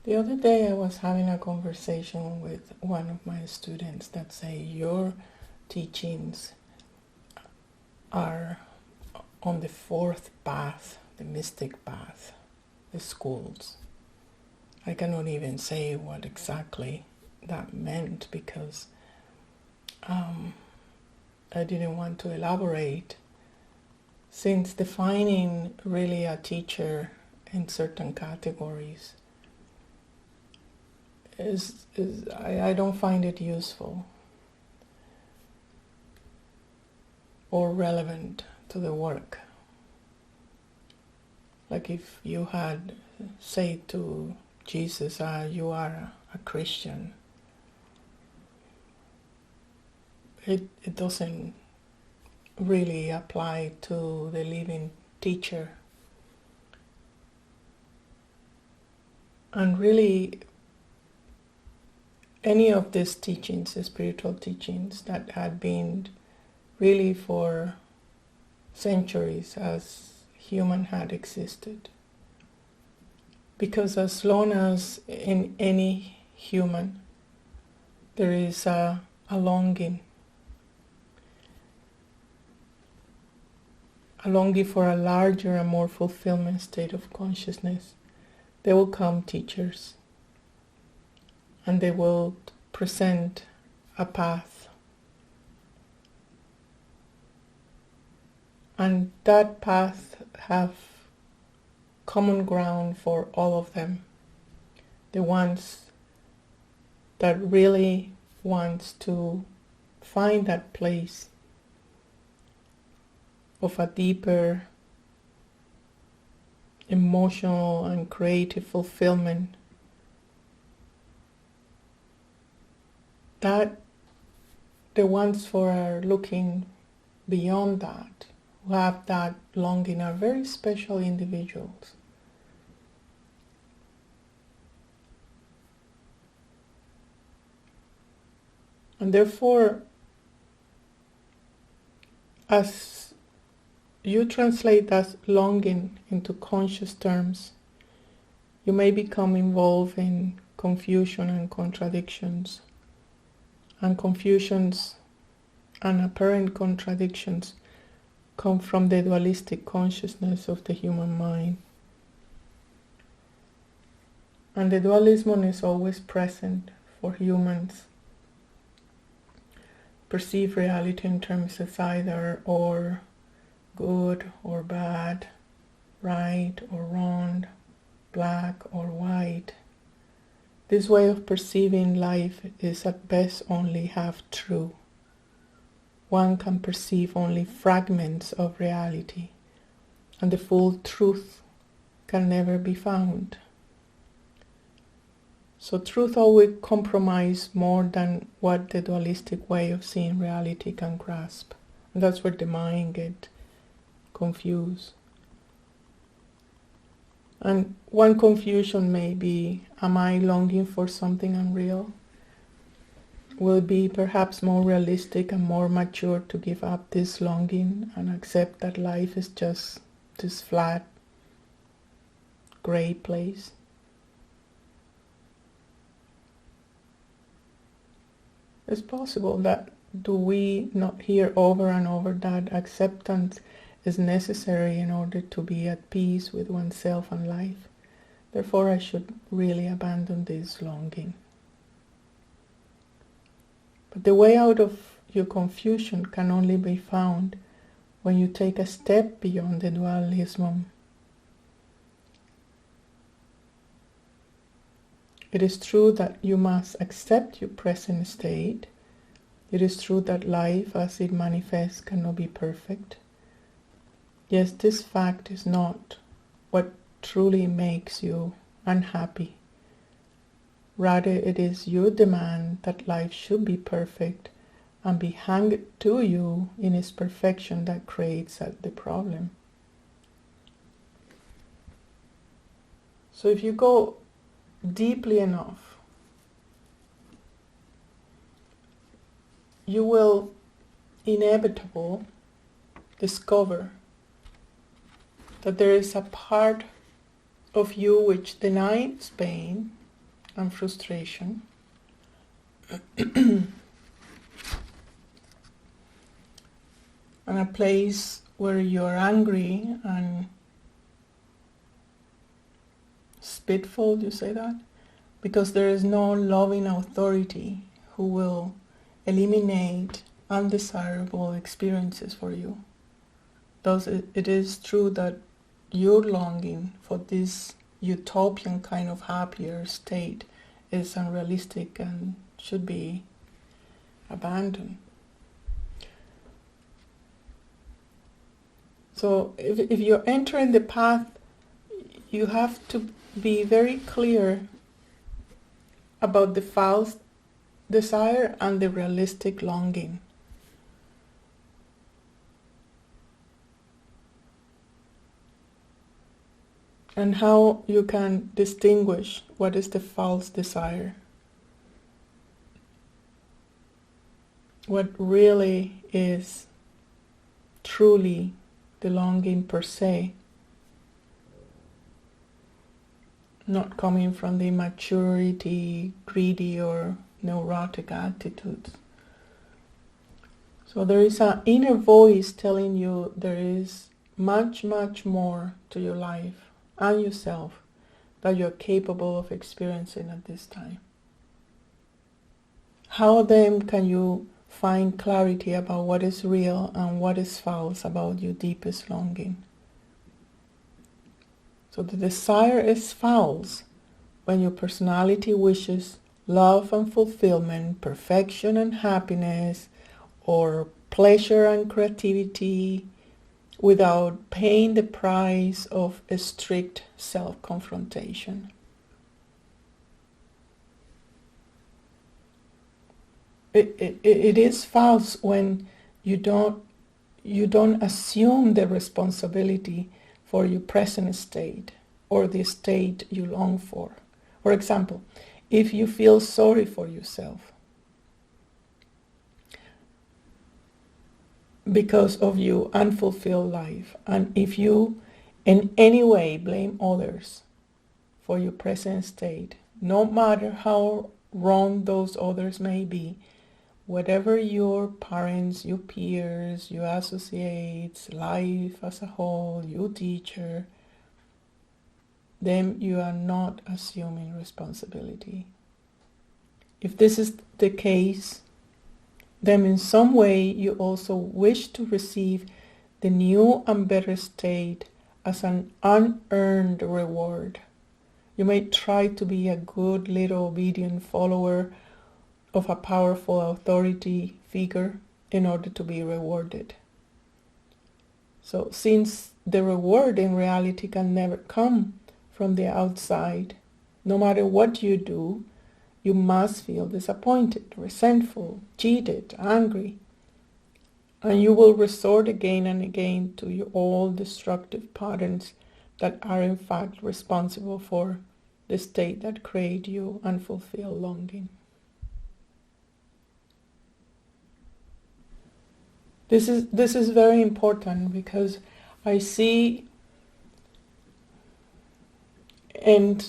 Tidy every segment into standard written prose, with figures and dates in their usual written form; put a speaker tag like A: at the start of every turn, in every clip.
A: The other day I was having a conversation with one of my students that say your teachings are on the fourth path, the mystic path, the schools. I cannot even say what exactly that meant because I didn't want to elaborate, since defining really a teacher in certain categories I don't find it useful or relevant to the work. Like if you had said to Jesus, you are a Christian, it doesn't really apply to the living teacher. And really, any of these teachings, the spiritual teachings that had been really for centuries as human had existed. Because as long as in any human there is a longing for a larger and more fulfillment state of consciousness, there will come teachers and they will present a path. And that path have common ground for all of them. The ones that really wants to find that place of a deeper emotional and creative fulfillment, that the ones who are looking beyond that, who have that longing, are very special individuals. And therefore, as you translate that longing into conscious terms, you may become involved in confusion and contradictions. And confusions and apparent contradictions come from the dualistic consciousness of the human mind. And the dualism is always present for humans. Perceive reality in terms of either or, good or bad, right or wrong, black or white. This way of perceiving life is at best only half true. One can perceive only fragments of reality, and the full truth can never be found. So truth always compromises more than what the dualistic way of seeing reality can grasp. And that's where the mind gets confused. And one confusion may be, am I longing for something unreal? Will it be perhaps more realistic and more mature to give up this longing and accept that life is just this flat, gray place? It's possible that do we not hear over and over that acceptance is necessary in order to be at peace with oneself and life. Therefore, I should really abandon this longing. But the way out of your confusion can only be found when you take a step beyond the dualism. It is true that you must accept your present state. It is true that life as it manifests cannot be perfect. Yes, this fact is not what truly makes you unhappy. Rather, it is your demand that life should be perfect and be handed to you in its perfection that creates the problem. So if you go deeply enough, you will inevitably discover that there is a part of you which denies pain and frustration. And a place where you're angry and spiteful, you say that? Because there is no loving authority who will eliminate undesirable experiences for you. Thus, it is true that your longing for this utopian kind of happier state is unrealistic and should be abandoned. So if you're entering the path, you have to be very clear about the false desire and the realistic longing. And how you can distinguish what is the false desire. What really is truly the longing per se, not coming from the immaturity, greedy or neurotic attitudes. So there is an inner voice telling you there is much, much more to your life and yourself that you're capable of experiencing at this time. How then can you find clarity about what is real and what is false about your deepest longing? So the desire is false when your personality wishes love and fulfillment, perfection and happiness, or pleasure and creativity without paying the price of a strict self-confrontation. It is false when you don't assume the responsibility for your present state or the state you long for. For example, if you feel sorry for yourself because of your unfulfilled life, and if you in any way blame others for your present state, no matter how wrong those others may be, whatever your parents, your peers, your associates, life as a whole, your teacher, then you are not assuming responsibility. If this is the case, then in some way you also wish to receive the new and better state as an unearned reward. You may try to be a good little obedient follower of a powerful authority figure in order to be rewarded. So since the reward in reality can never come from the outside, no matter what you do, you must feel disappointed, resentful, cheated, angry, and you will resort again and again to your old destructive patterns that are in fact responsible for the state that create you unfulfilled longing. This is very important because I see in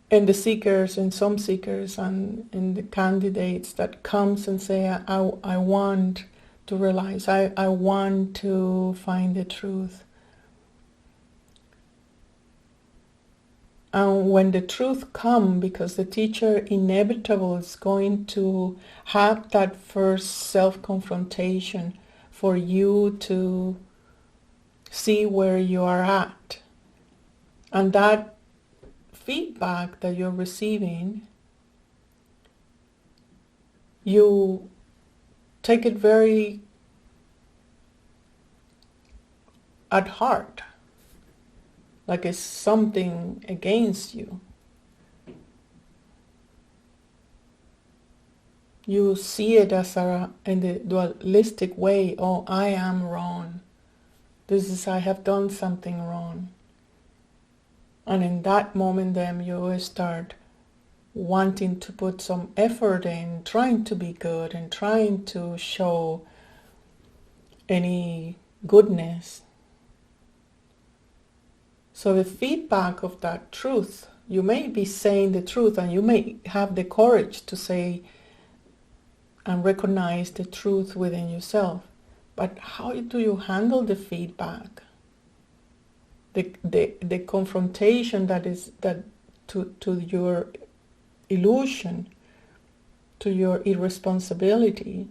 A: the seekers, in some seekers and in the candidates that comes and say, I want to realize, I want to find the truth. And when the truth comes, because the teacher inevitable is going to have that first self-confrontation for you to see where you are at. And that feedback that you're receiving, you take it very at heart. Like it's something against you. You see it as in the dualistic way, oh, I am wrong. I have done something wrong. And in that moment then you start wanting to put some effort in, trying to be good and trying to show any goodness. So the feedback of that truth You may be saying the truth, and you may have the courage to say and recognize the truth within yourself. But how do you handle the feedback? The confrontation that to your illusion, to your irresponsibility,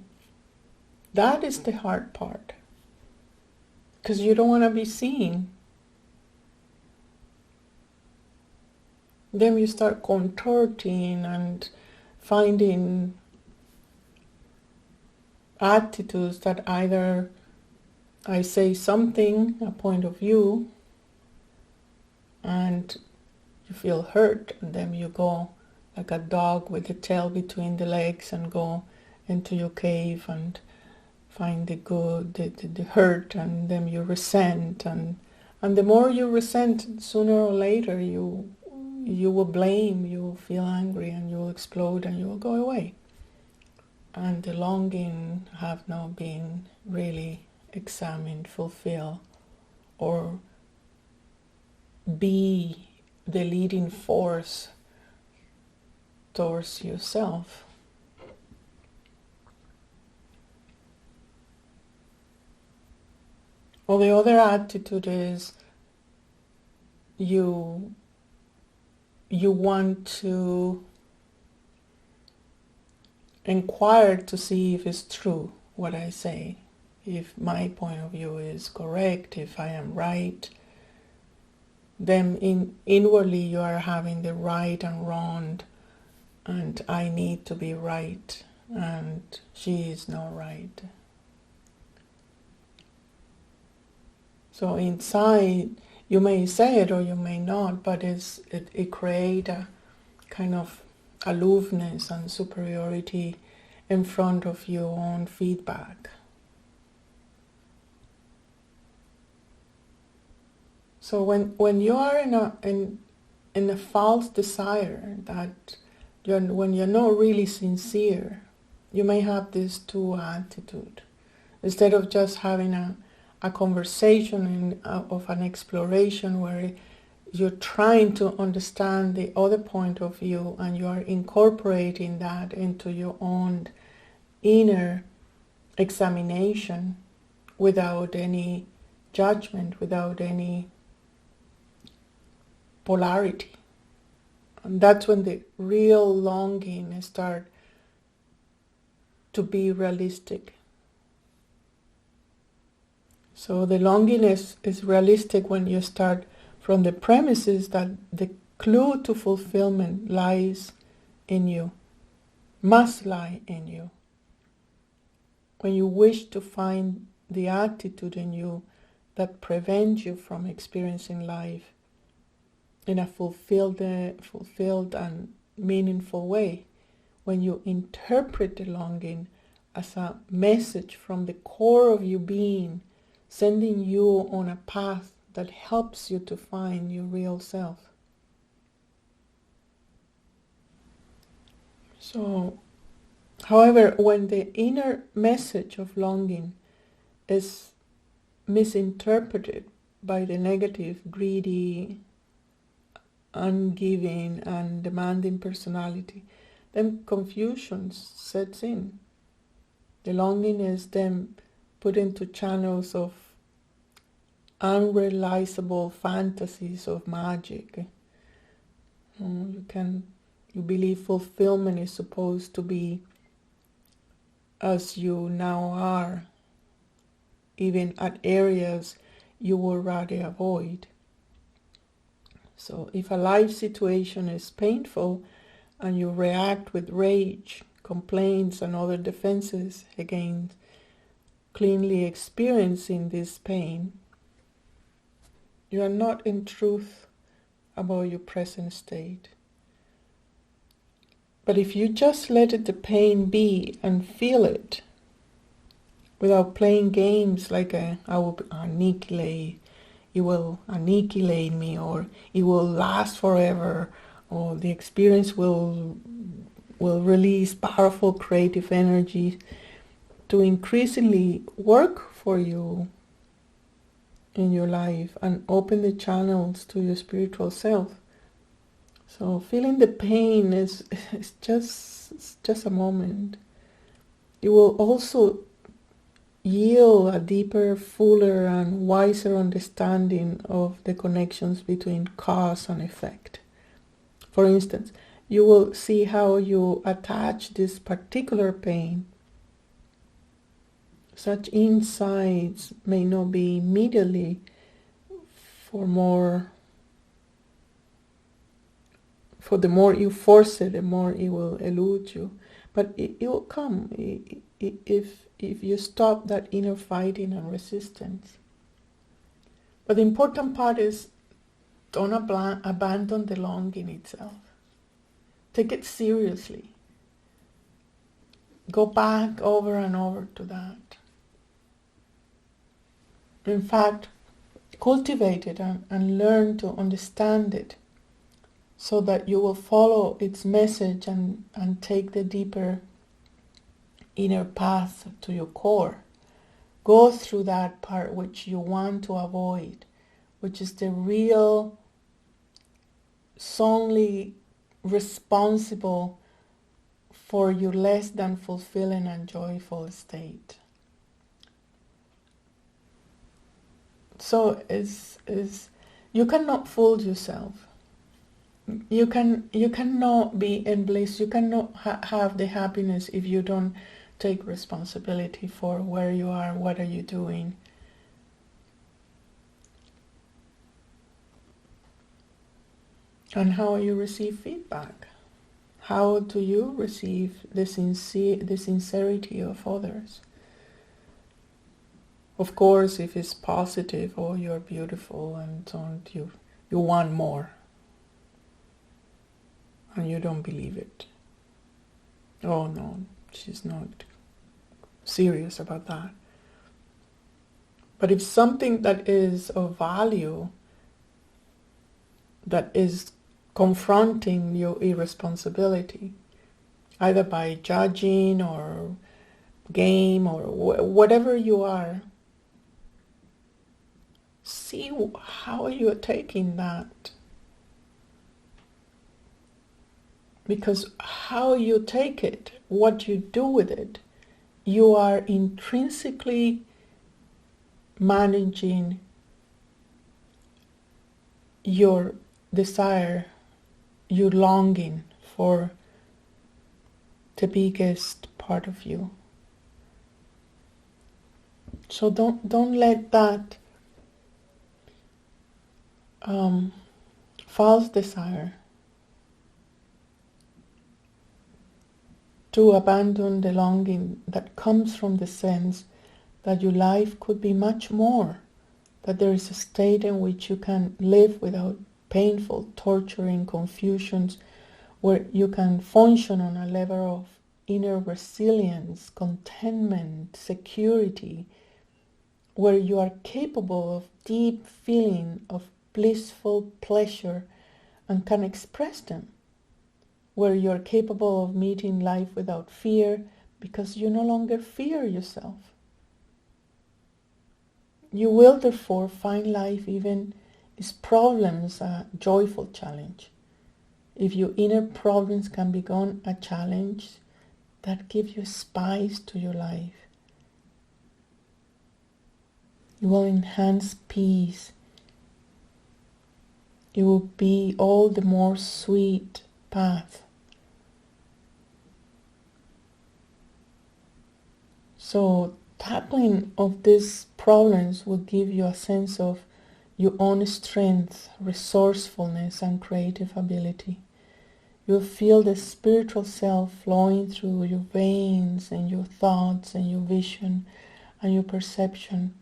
A: that is the hard part. Because you don't want to be seen. Then you start contorting and finding attitudes that either I say something, a point of view, and you feel hurt, and then you go like a dog with the tail between the legs and go into your cave and find the hurt, and then you resent, and the more you resent, sooner or later you will blame, you will feel angry, and you will explode, and you will go away. And the longing have not been really examined, fulfill, or be the leading force towards yourself. Well, the other attitude is you want to inquire to see if it's true what I say, if my point of view is correct, if I am right. Then inwardly you are having the right and wrong, and I need to be right, and she is not right. So inside, you may say it or you may not, but it creates a kind of aloofness and superiority in front of your own feedback. So when you are in a false desire, that when you're not really sincere, you may have these two attitudes. Instead of just having a conversation of an exploration where you're trying to understand the other point of view, and you are incorporating that into your own inner examination without any judgment, without any polarity. And that's when the real longing starts to be realistic. So the longing is realistic when you start from the premises that the clue to fulfillment lies in you, must lie in you. When you wish to find the attitude in you that prevents you from experiencing life in a fulfilled and meaningful way, when you interpret the longing as a message from the core of your being, sending you on a path that helps you to find your real self. So, however, when the inner message of longing is misinterpreted by the negative, greedy, ungiving, and demanding personality, then confusion sets in. The longing is then put into channels of unrealizable fantasies of magic. You believe fulfillment is supposed to be as you now are, even at areas you would rather avoid. So if a life situation is painful and you react with rage, complaints, and other defenses against cleanly experiencing this pain, you are not in truth about your present state. But if you just let the pain be and feel it, without playing games like I will annihilate, it will annihilate me, or it will last forever, or the experience will release powerful creative energy to increasingly work for you in your life and open the channels to your spiritual self. So feeling the pain is just a moment. You will also yield a deeper, fuller, and wiser understanding of the connections between cause and effect. For instance, you will see how you attach this particular pain. Such insights may not be immediately for the more you force it, the more it will elude you. But it will come if you stop that inner fighting and resistance. But the important part is don't abandon the longing itself. Take it seriously. Go back over and over to that. In fact, cultivate it and learn to understand it so that you will follow its message and take the deeper inner path to your core. Go through that part which you want to avoid, which is the real, solely responsible for your less than fulfilling and joyful state. So you cannot fool yourself. You cannot be in bliss. You cannot have the happiness if you don't take responsibility for where you are, what are you doing. And how you receive feedback. How do you receive the sincerity of others? Of course, if it's positive, oh, you're beautiful, and don't you want more, and you don't believe it. Oh no, she's not serious about that. But if something that is of value, that is confronting your irresponsibility, either by judging or game or whatever you are, see how you're taking that. Because how you take it, what you do with it, you are intrinsically managing your desire, your longing for the biggest part of you. So don't let that false desire to abandon the longing that comes from the sense that your life could be much more, that there is a state in which you can live without painful, torturing confusions, where you can function on a level of inner resilience, contentment, security, where you are capable of deep feeling of blissful pleasure and can express them, where you are capable of meeting life without fear because you no longer fear yourself. You will therefore find life, even its problems, a joyful challenge. If your inner problems can become a challenge, that gives you spice to your life. You will enhance peace. It will be all the more sweet path. So tackling of these problems will give you a sense of your own strength, resourcefulness, and creative ability. You'll feel the spiritual self flowing through your veins and your thoughts and your vision and your perception,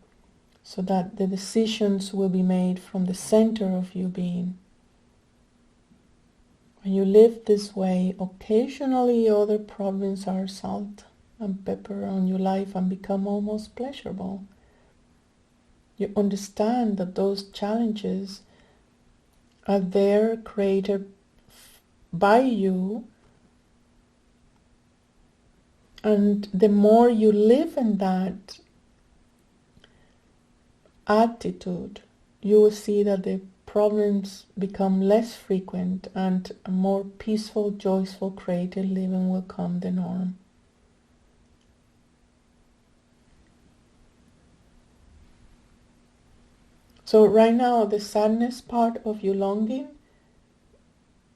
A: so that the decisions will be made from the center of your being. When you live this way, occasionally other problems are salt and pepper on your life and become almost pleasurable. You understand that those challenges are there, created by you, and the more you live in that attitude, you will see that the problems become less frequent, and a more peaceful, joyful, creative living will become the norm. So right now, the sadness part of your longing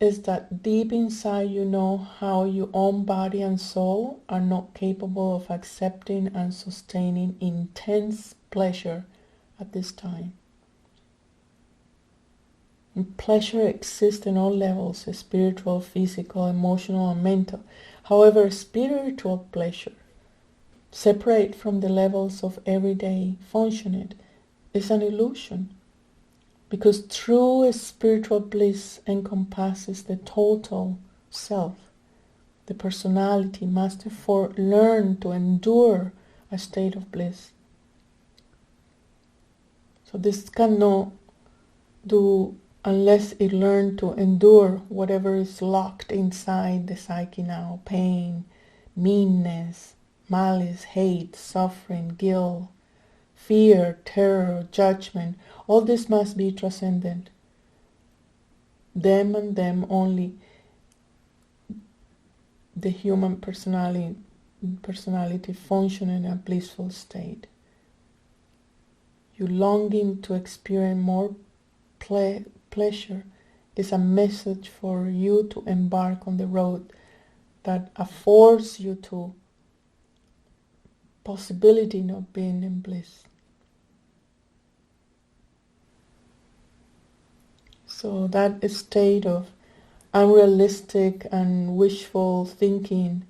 A: is that deep inside you know how your own body and soul are not capable of accepting and sustaining intense pleasure at this time. And pleasure exists in all levels, spiritual, physical, emotional, and mental. However, spiritual pleasure, separate from the levels of everyday functioning, is an illusion. Because true spiritual bliss encompasses the total self. The personality must therefore learn to endure a state of bliss. So this cannot do unless it learns to endure whatever is locked inside the psyche now. Pain, meanness, malice, hate, suffering, guilt, fear, terror, judgment. All this must be transcended. Them and them only the human personality function in a blissful state. Your longing to experience more pleasure is a message for you to embark on the road that affords you to possibility of being in bliss. So that state of unrealistic and wishful thinking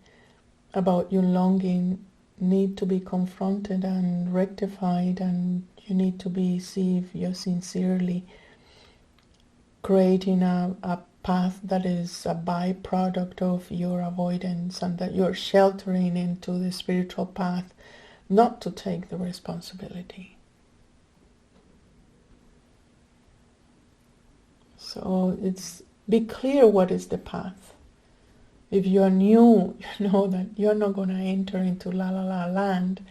A: about your longing need to be confronted and rectified, and you need to see if you're sincerely creating a path that is a byproduct of your avoidance, and that you're sheltering into the spiritual path not to take the responsibility. So be clear what is the path. If you are new, you know that you're not going to enter into la la la land.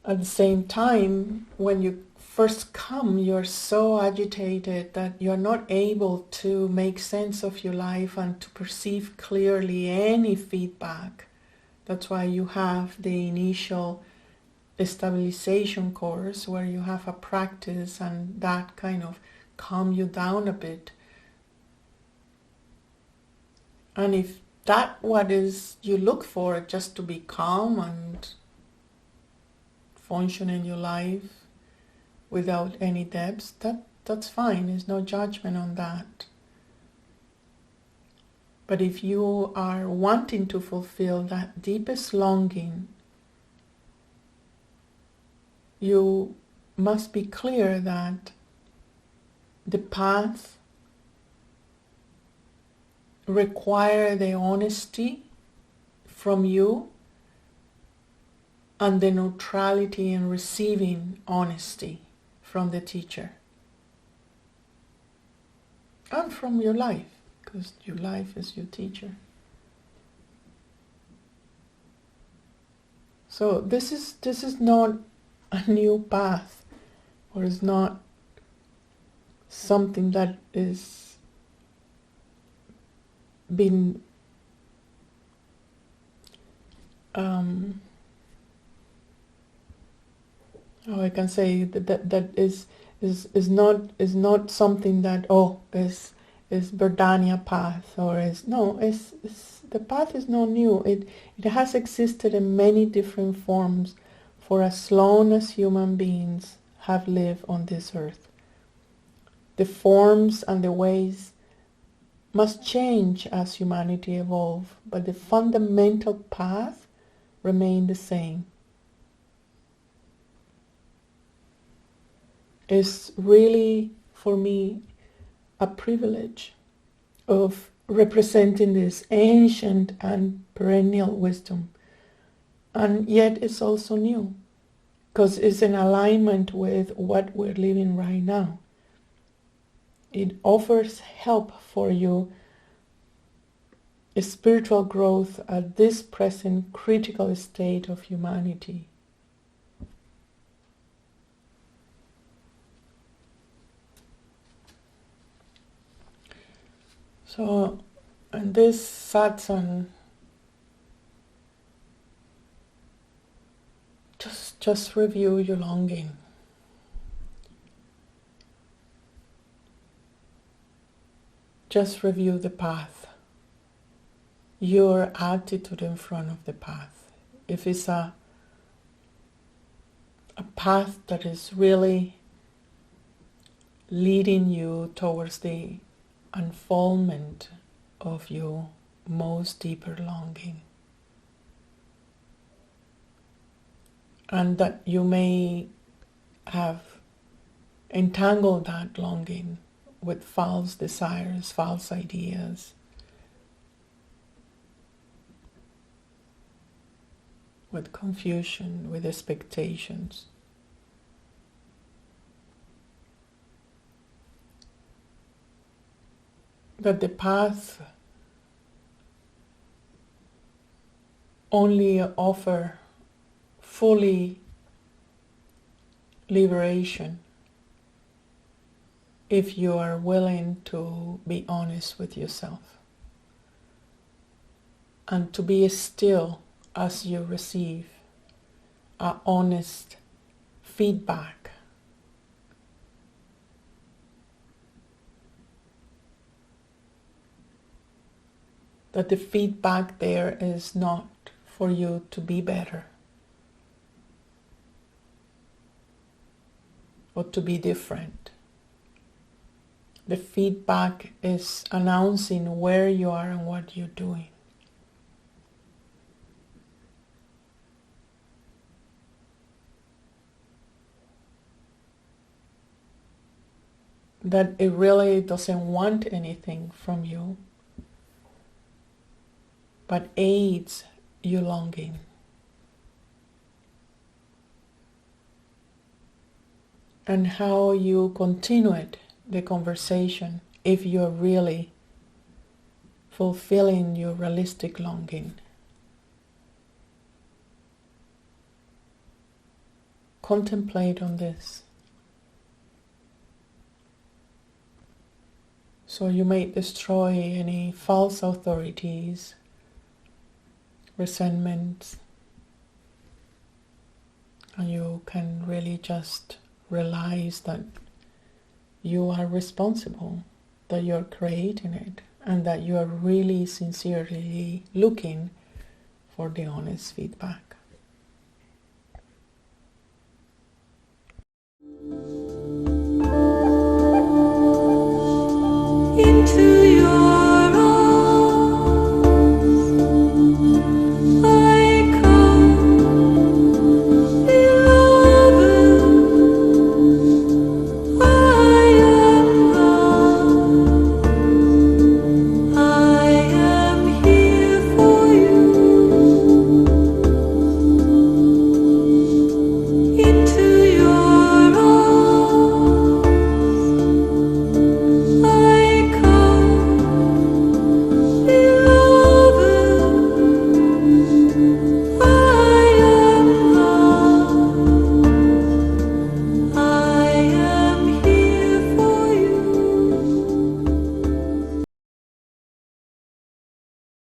A: At the same time, when you first come, you're so agitated that you're not able to make sense of your life and to perceive clearly any feedback. That's why you have the initial stabilization course where you have a practice, and that kind of calm you down a bit. And if that what is you look for, just to be calm and function in your life without any depths, that's fine. There's no judgment on that. But if you are wanting to fulfill that deepest longing, you must be clear that the path require the honesty from you and the neutrality in receiving honesty from the teacher and from your life, because your life is your teacher. So this is not a new path, or is not something that is been I can say that is not something that is Berdhanya path, or is the path is not new. It has existed in many different forms for as long as human beings have lived on this earth. The forms and the ways must change as humanity evolves, but the fundamental path remains the same. It's really, for me, a privilege of representing this ancient and perennial wisdom. And yet it's also new, because it's in alignment with what we're living right now. It offers help for you, a spiritual growth at this present critical state of humanity. So, in this satsang, just review your longing. Just review the path, your attitude in front of the path. If it's a path that is really leading you towards the unfoldment of your most deeper longing, and that you may have entangled that longing with false desires, false ideas, with confusion, with expectations. That the path only offer fully liberation if you are willing to be honest with yourself and to be still as you receive a honest feedback. That the feedback there is not for you to be better or to be different. The feedback is announcing where you are and what you're doing. That it really doesn't want anything from you, but aids your longing. And how you continue the conversation if you're really fulfilling your realistic longing. Contemplate on this. So you may destroy any false authorities, resentments, and you can really just realize that you are responsible, that you're creating it, and that you are really sincerely looking for the honest feedback.